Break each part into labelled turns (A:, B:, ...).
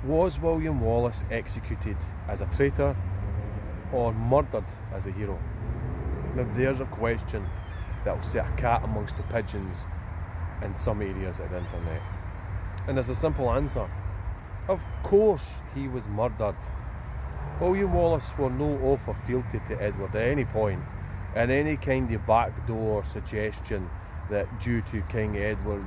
A: Was William Wallace executed as a traitor or murdered as a hero? Now there's a question that will set a cat amongst the pigeons in some areas of the internet. And there's a simple answer. Of course he was murdered. William Wallace swore no oath of fealty to Edward at any point, and any kind of backdoor suggestion that due to King Edward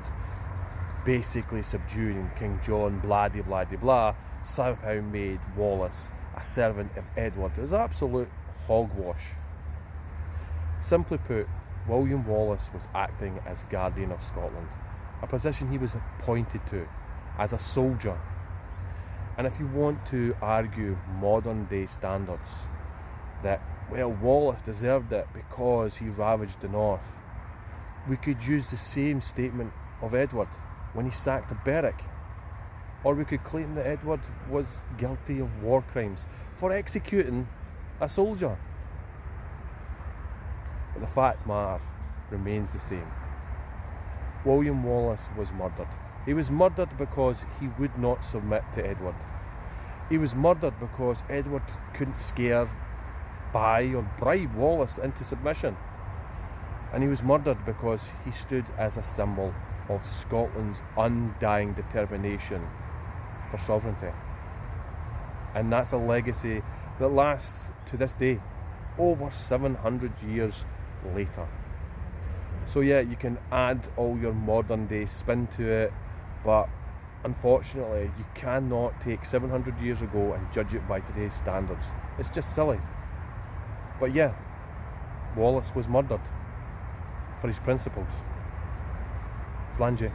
A: basically subduing King John blah de blah de blah somehow made Wallace a servant of Edward is absolute hogwash. Simply put, William Wallace was acting as Guardian of Scotland, a position he was appointed to as a soldier. And if you want to argue modern day standards that, well, Wallace deserved it because he ravaged the north, we could use the same statement of Edward when he sacked Berwick. Or we could claim that Edward was guilty of war crimes for executing a soldier. But the fact matter remains the same. William Wallace was murdered. He was murdered because he would not submit to Edward. He was murdered because Edward couldn't scare, buy or bribe Wallace into submission. And he was murdered because he stood as a symbol of Scotland's undying determination for sovereignty. And that's a legacy that lasts to this day, over 700 years later. So yeah, you can add all your modern day spin to it, but unfortunately you cannot take 700 years ago and judge it by today's standards. It's just silly. But yeah, Wallace was murdered for his principles. Slange.